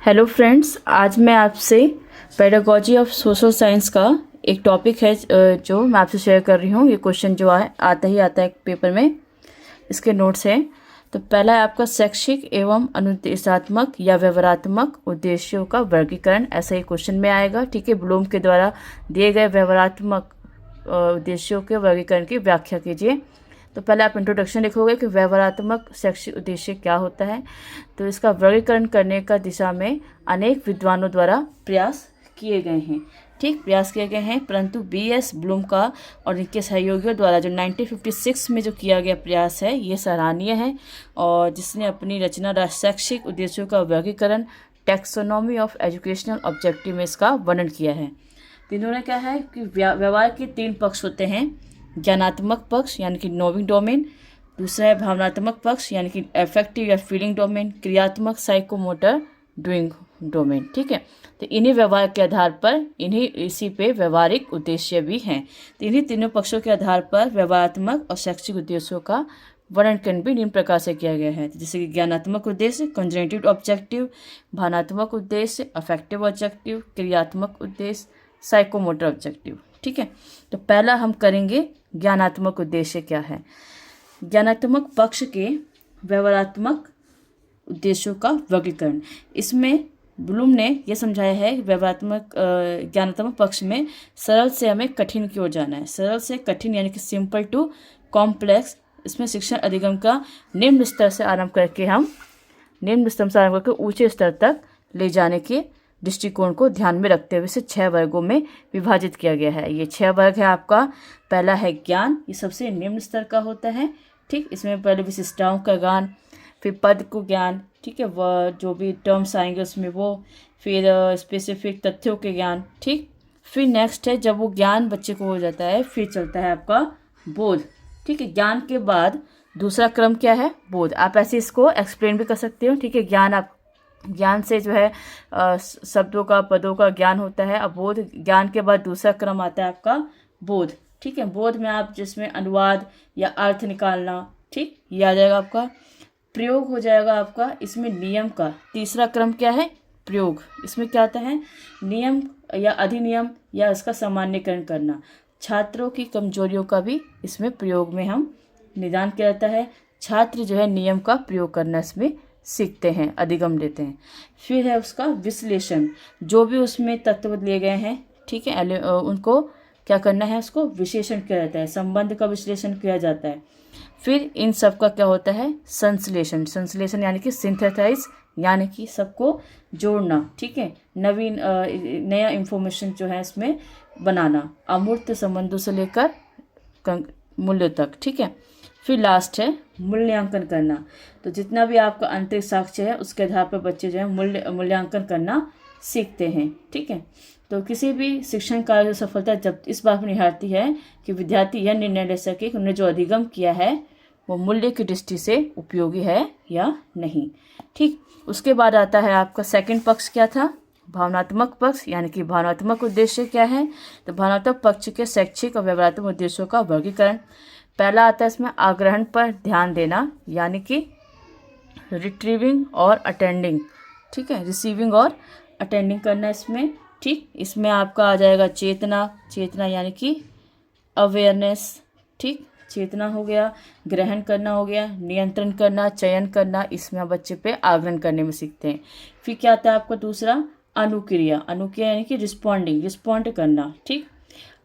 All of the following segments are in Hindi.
हेलो फ्रेंड्स, आज मैं आपसे पेडागोजी ऑफ सोशल साइंस का एक टॉपिक है जो मैं आपसे शेयर कर रही हूँ। ये क्वेश्चन जो आता है एक पेपर में, इसके नोट्स हैं। तो पहला है आपका शैक्षिक एवं अनुदेशात्मक या व्यवहारात्मक उद्देश्यों का वर्गीकरण। ऐसा ही क्वेश्चन में आएगा। ठीक है, ब्लूम के द्वारा दिए गए व्यवहारात्मक उद्देश्यों के वर्गीकरण की व्याख्या कीजिए। तो पहले आप इंट्रोडक्शन लिखोगे कि व्यवहारात्मक शैक्षिक उद्देश्य क्या होता है। तो इसका वर्गीकरण करने का दिशा में अनेक विद्वानों द्वारा प्रयास किए गए हैं। प्रयास किए गए हैं, परंतु B.S. ब्लूम का और इनके सहयोगियों द्वारा जो 1956 में जो किया गया प्रयास है, ये सराहनीय है। और जिसने अपनी रचना शैक्षिक उद्देश्यों का वर्गीकरण टैक्सोनॉमी ऑफ एजुकेशनल ऑब्जेक्टिव में इसका वर्णन किया है। तो इन्होंने क्या है कि व्यवहार के 3 पक्ष होते हैं। ज्ञानात्मक पक्ष यानी कि नोइंग डोमेन, दूसरा है भावनात्मक पक्ष यानी कि अफेक्टिव या फीलिंग डोमेन, क्रियात्मक साइकोमोटर डूइंग डोमेन। ठीक है, तो इन्हीं व्यवहार के आधार पर इसी पे व्यवहारिक उद्देश्य भी हैं। तो इन्हीं तीनों पक्षों के आधार पर व्यवहारात्मक और शैक्षिक उद्देश्यों का वर्णन भी निम्न प्रकार से किया गया है। जैसे कि ज्ञानात्मक उद्देश्य कॉन्जेनिटिव ऑब्जेक्टिव, भावनात्मक उद्देश्य अफेक्टिव ऑब्जेक्टिव, क्रियात्मक उद्देश्य साइकोमोटर ऑब्जेक्टिव। ठीक है, तो पहला हम करेंगे ज्ञानात्मक उद्देश्य क्या है। ज्ञानात्मक पक्ष के व्यवहारात्मक उद्देश्यों का वर्गीकरण। इसमें ब्लूम ने यह समझाया है कि ज्ञानात्मक पक्ष में सरल से हमें कठिन की ओर जाना है। सरल से कठिन यानी कि सिंपल टू कॉम्प्लेक्स। इसमें शिक्षण अधिगम का निम्न स्तर से आरंभ करके ऊंचे स्तर तक ले जाने के दृष्टिकोण को ध्यान में रखते हुए इसे 6 वर्गों में विभाजित किया गया है। ये 6 वर्ग है आपका। पहला है ज्ञान, ये सबसे निम्न स्तर का होता है। ठीक, इसमें पहले विशिष्टताओं का ज्ञान, फिर पद को ज्ञान, ठीक है, वह जो भी टर्म्स आएंगे उसमें वो, फिर स्पेसिफिक तथ्यों के ज्ञान। ठीक, फिर नेक्स्ट है जब वो ज्ञान बच्चे को हो जाता है, फिर चलता है आपका बोध। ठीक है, ज्ञान के बाद दूसरा क्रम क्या है, बोध। आप ऐसे इसको एक्सप्लेन भी कर सकते हो। ठीक है, ज्ञान से जो है शब्दों का पदों का ज्ञान होता है। अब बोध, ज्ञान के बाद दूसरा क्रम आता है आपका बोध। ठीक है, बोध में आप जिसमें अनुवाद या अर्थ निकालना, ठीक, ये आ जाएगा आपका। प्रयोग हो जाएगा आपका इसमें नियम का। तीसरा क्रम क्या है, प्रयोग। इसमें क्या आता है, नियम या अधिनियम या इसका सामान्यकरण करना। छात्रों की कमजोरियों का भी इसमें प्रयोग में हम निदान किया जाता है। छात्र जो है नियम का प्रयोग करना इसमें सीखते हैं, अधिगम लेते हैं। फिर है उसका विश्लेषण। जो भी उसमें तत्व लिए गए हैं, ठीक है, उनको क्या करना है, उसको विशेषण किया जाता है, संबंध का विश्लेषण किया जाता है। फिर इन सब का क्या होता है, संश्लेषण। संश्लेषण यानी कि सिंथेसाइज, यानी कि सबको जोड़ना। ठीक है, नवीन नया इंफॉर्मेशन जो है इसमें बनाना, अमूर्त संबंधों से लेकर मूल्य तक। ठीक है, फिर लास्ट है मूल्यांकन करना। तो जितना भी आपका आंतरिक साक्ष्य है उसके आधार पर बच्चे जो है मूल्यांकन करना सीखते हैं। ठीक है, तो किसी भी शिक्षण कार्य की सफलता जब इस बात में निहारती है कि विद्यार्थी यह निर्णय ले सके कि उन्हें जो अधिगम किया है वो मूल्य की दृष्टि से उपयोगी है या नहीं। ठीक, उसके बाद आता है आपका सेकंड पक्ष क्या था, भावनात्मक पक्ष, यानी कि भावनात्मक उद्देश्य क्या है। तो भावनात्मक पक्ष के शैक्षिक और व्यवहारात्मक उद्देश्यों का वर्गीकरण। पहला आता है इसमें आग्रहण पर ध्यान देना, यानी कि रिट्रीविंग और अटेंडिंग। ठीक है, रिसीविंग और अटेंडिंग करना इसमें। ठीक, इसमें आपका आ जाएगा चेतना यानी कि अवेयरनेस। ठीक, चेतना हो गया, ग्रहण करना हो गया, नियंत्रण करना, चयन करना, इसमें आप बच्चे पे आग्रहण करने में सीखते हैं। फिर क्या आता है आपका दूसरा, अनुक्रिया यानी कि रिस्पॉन्ड करना। ठीक,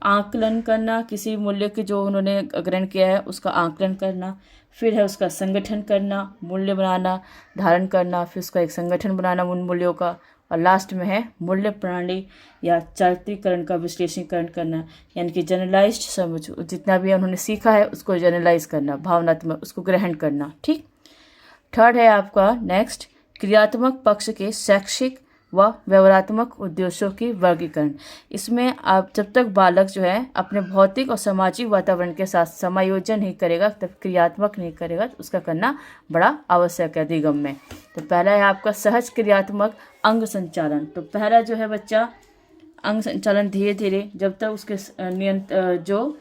आकलन करना, किसी मूल्य के जो उन्होंने ग्रहण किया है उसका आकलन करना। फिर है उसका संगठन करना, मूल्य बनाना, धारण करना, फिर उसका एक संगठन बनाना उन मूल्यों का। और लास्ट में है मूल्य प्रणाली या चारित्रीकरण का विश्लेषणीकरण करना, यानी कि जनरलाइज्ड समझ, जितना भी उन्होंने सीखा है उसको जनरलाइज करना, भावनात्मक उसको ग्रहण करना। ठीक, थर्ड है आपका नेक्स्ट क्रियात्मक पक्ष के शैक्षिक व व्यवहारात्मक उद्देश्यों की वर्गीकरण। इसमें आप जब तक बालक जो है अपने भौतिक और सामाजिक वातावरण के साथ समायोजन नहीं करेगा, तब क्रियात्मक नहीं करेगा, तो उसका करना बड़ा आवश्यक है अधिगम में। तो पहला है आपका सहज क्रियात्मक अंग संचालन। तो पहला जो है बच्चा अंग संचालन धीरे धीरे जब तक उसके जो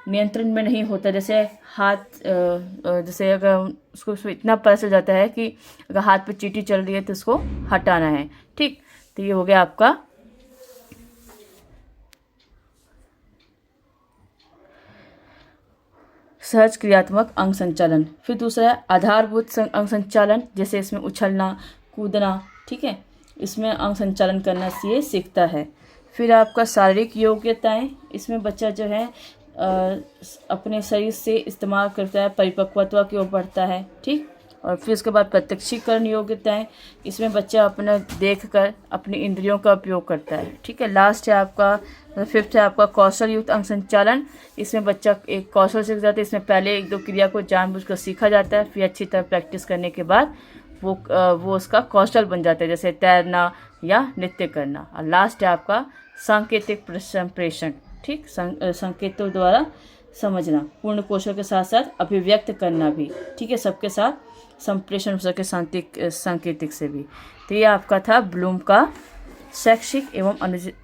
नियंत्रण में नहीं होता, जैसे हाथ जैसे अगर उसको उसमें इतना पता चल जाता है कि अगर हाथ पे चींटी चल रही है तो उसको हटाना है। ठीक, तो ये हो गया आपका सहज क्रियात्मक अंग संचालन। फिर दूसरा है आधारभूत अंग संचालन, जैसे इसमें उछलना कूदना। ठीक है, इसमें अंग संचालन करना ये सीखता है। फिर आपका शारीरिक योग्यताएं, इसमें बच्चा जो है अपने शरीर से इस्तेमाल करता है, परिपक्वता की ओर बढ़ता है। ठीक, और फिर उसके बाद प्रत्यक्षीकरण योग्यताएं, इसमें बच्चा अपना देखकर अपनी इंद्रियों का उपयोग करता है। ठीक है, लास्ट है आपका 5th है आपका कौशल युक्त अंग संचालन। इसमें बच्चा एक कौशल सीख जाता है, इसमें पहले 1-2 क्रिया को जानबूझकर सीखा जाता है, फिर अच्छी तरह प्रैक्टिस करने के बाद वो उसका कौशल बन जाता है, जैसे तैरना या नृत्य करना। और लास्ट है आपका सांकेतिक संप्रेषण। ठीक, संकेतों द्वारा समझना, पूर्ण कौशल के साथ साथ अभिव्यक्त करना भी। ठीक है, सबके साथ संप्रेषण हो सके सांकेतिक से भी। तो ये आपका था ब्लूम का शैक्षिक एवं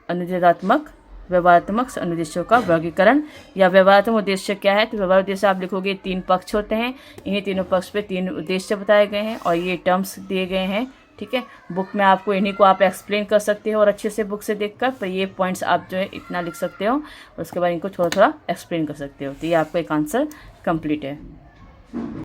अनुदेशात्मक व्यवहारात्मक अनुदेशों का वर्गीकरण। या व्यवहारात्मक उद्देश्य क्या है, तो व्यवहार उद्देश्य आप लिखोगे 3 पक्ष होते हैं, इन्हीं तीनों पक्ष पे 3 उद्देश्य बताए गए हैं और ये टर्म्स दिए गए हैं। ठीक है, बुक में आपको इन्हीं को आप एक्सप्लेन कर सकते हो और अच्छे से बुक से देखकर, पर ये पॉइंट्स आप जो है इतना लिख सकते हो और उसके बाद इनको थोड़ा थोड़ा एक्सप्लेन कर सकते हो। तो ये आपका एक आंसर कंप्लीट है।